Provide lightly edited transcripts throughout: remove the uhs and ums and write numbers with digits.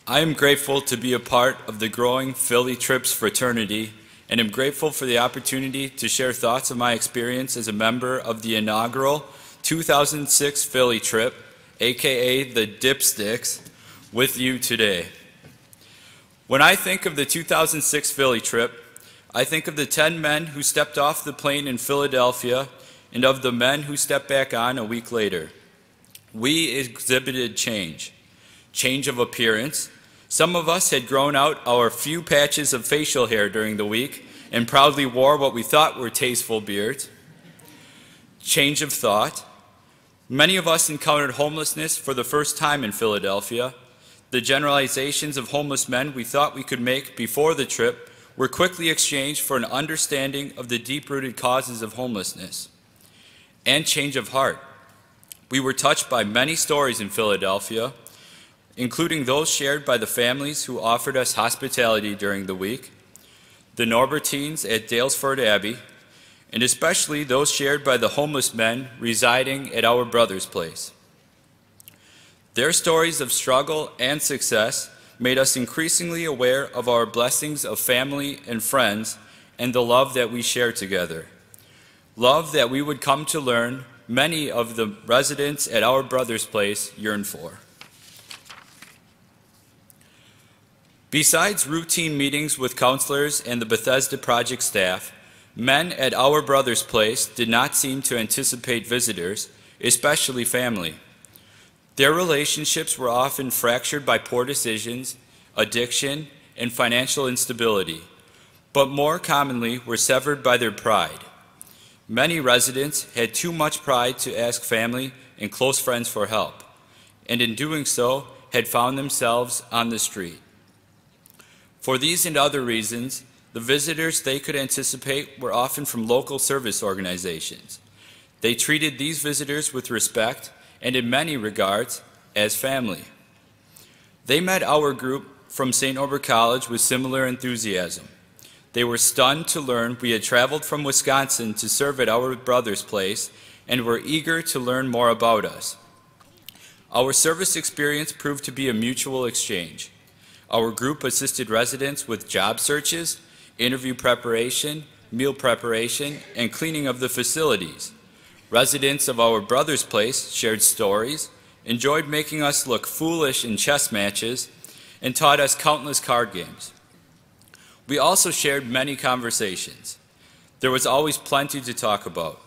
I am grateful to be a part of the growing Philly Trips fraternity and am grateful for the opportunity to share thoughts of my experience as a member of the inaugural 2006 Philly Trip, aka the Dipsticks, with you today. When I think of the 2006 Philly Trip, I think of the 10 men who stepped off the plane in Philadelphia and of the men who stepped back on a week later. We exhibited change of appearance. Some of us had grown out our few patches of facial hair during the week and proudly wore what we thought were tasteful beards. Change of thought. Many of us encountered homelessness for the first time in Philadelphia. The generalizations of homeless men we thought we could make before the trip were quickly exchanged for an understanding of the deep-rooted causes of homelessness. And change of heart. We were touched by many stories in Philadelphia, including those shared by the families who offered us hospitality during the week, the Norbertines at Dalesford Abbey, and especially those shared by the homeless men residing at our brother's place. Their stories of struggle and success made us increasingly aware of our blessings of family and friends and the love that we share together. Love that we would come to learn many of the residents at our brother's place yearn for. Besides routine meetings with counselors and the Bethesda Project staff, men at our brother's place did not seem to anticipate visitors, especially family. Their relationships were often fractured by poor decisions, addiction, and financial instability, but more commonly were severed by their pride. Many residents had too much pride to ask family and close friends for help, and in doing so had found themselves on the street. For these and other reasons, the visitors they could anticipate were often from local service organizations. They treated these visitors with respect and in many regards as family. They met our group from St. Norbert College with similar enthusiasm. They were stunned to learn we had traveled from Wisconsin to serve at our brother's place and were eager to learn more about us. Our service experience proved to be a mutual exchange. Our group assisted residents with job searches, interview preparation, meal preparation, and cleaning of the facilities. Residents of our brother's place shared stories, enjoyed making us look foolish in chess matches, and taught us countless card games. We also shared many conversations. There was always plenty to talk about.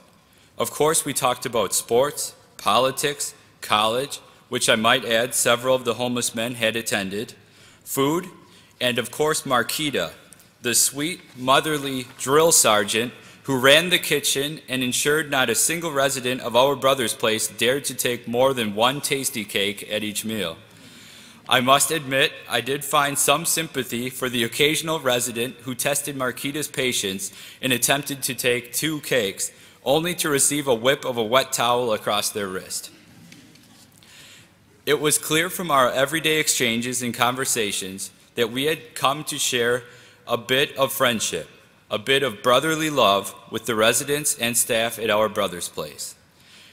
Of course, we talked about sports, politics, college, which I might add several of the homeless men had attended, food, and of course Marquita, the sweet, motherly drill sergeant who ran the kitchen and ensured not a single resident of our brother's place dared to take more than one tasty cake at each meal. I must admit, I did find some sympathy for the occasional resident who tested Marquita's patience and attempted to take 2 cakes, only to receive a whip of a wet towel across their wrist. It was clear from our everyday exchanges and conversations that we had come to share a bit of friendship, a bit of brotherly love with the residents and staff at our brother's place.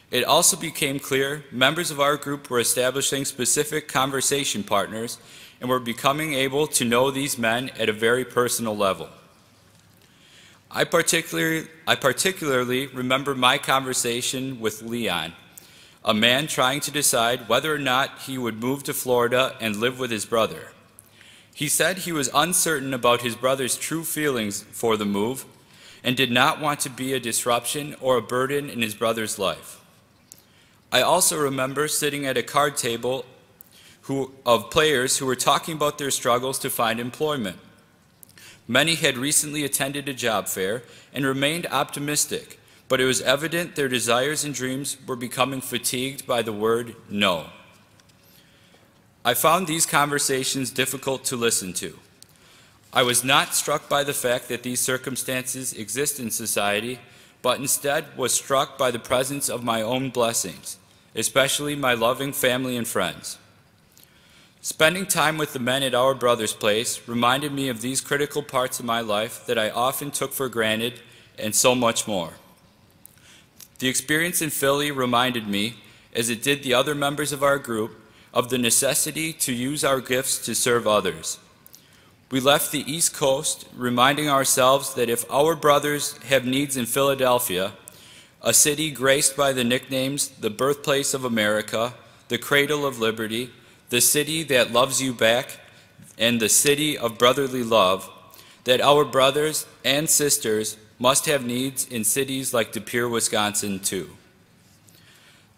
It also became clear members of our group were establishing specific conversation partners and were becoming able to know these men at a very personal level. I particularly remember my conversation with Leon, a man trying to decide whether or not he would move to Florida and live with his brother. He said he was uncertain about his brother's true feelings for the move and did not want to be a disruption or a burden in his brother's life. I also remember sitting at a card table of players who were talking about their struggles to find employment. Many had recently attended a job fair and remained optimistic, but it was evident their desires and dreams were becoming fatigued by the word no. I found these conversations difficult to listen to. I was not struck by the fact that these circumstances exist in society, but instead was struck by the presence of my own blessings, especially my loving family and friends. Spending time with the men at our brother's place reminded me of these critical parts of my life that I often took for granted and so much more. The experience in Philly reminded me, as it did the other members of our group, of the necessity to use our gifts to serve others. We left the East Coast reminding ourselves that if our brothers have needs in Philadelphia, a city graced by the nicknames the birthplace of America, the cradle of liberty, the city that loves you back, and the city of brotherly love, that our brothers and sisters must have needs in cities like De Pere, Wisconsin, too.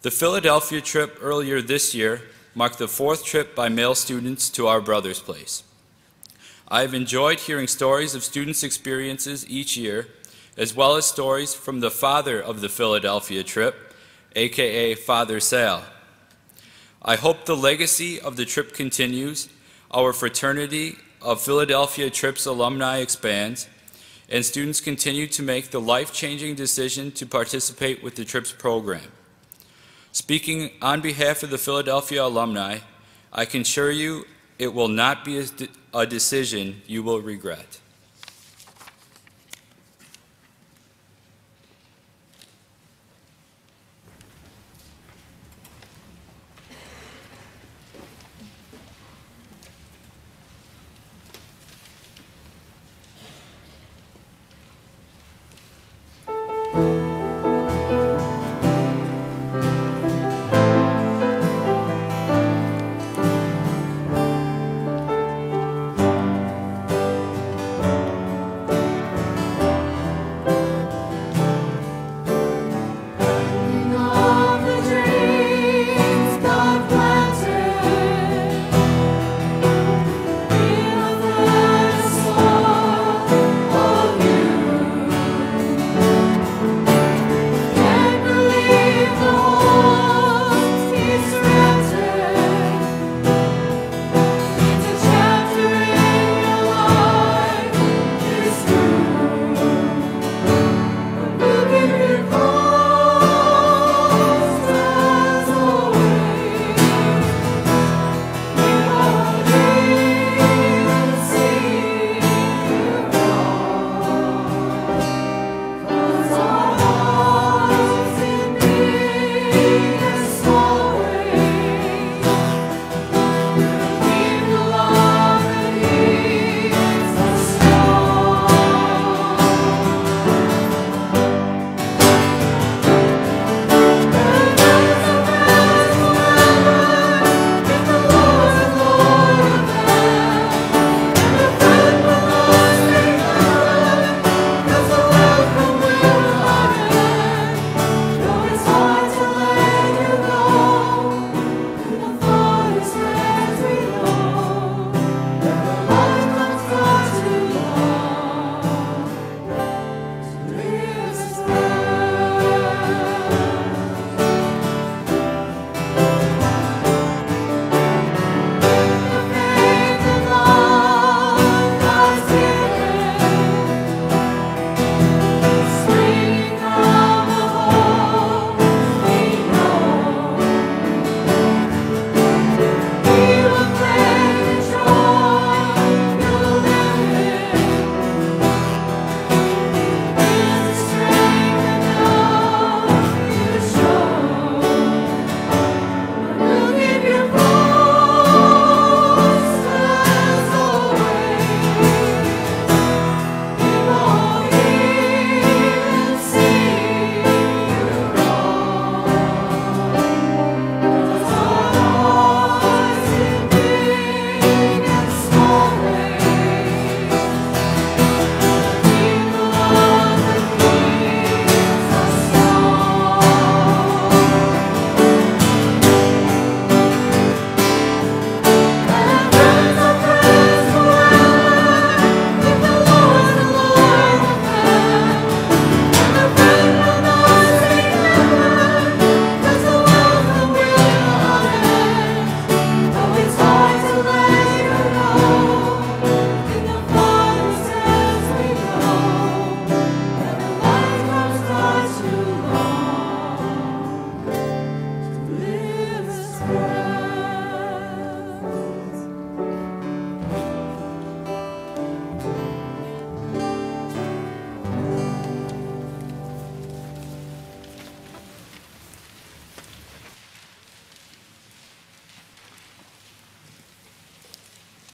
The Philadelphia trip earlier this year marked the 4th trip by male students to our brother's place. I have enjoyed hearing stories of students' experiences each year, as well as stories from the father of the Philadelphia trip, aka Father Sal. I hope the legacy of the trip continues, our fraternity of Philadelphia Trips alumni expands, and students continue to make the life-changing decision to participate with the TRIPS program. Speaking on behalf of the Philadelphia alumni, I can assure you it will not be a decision you will regret.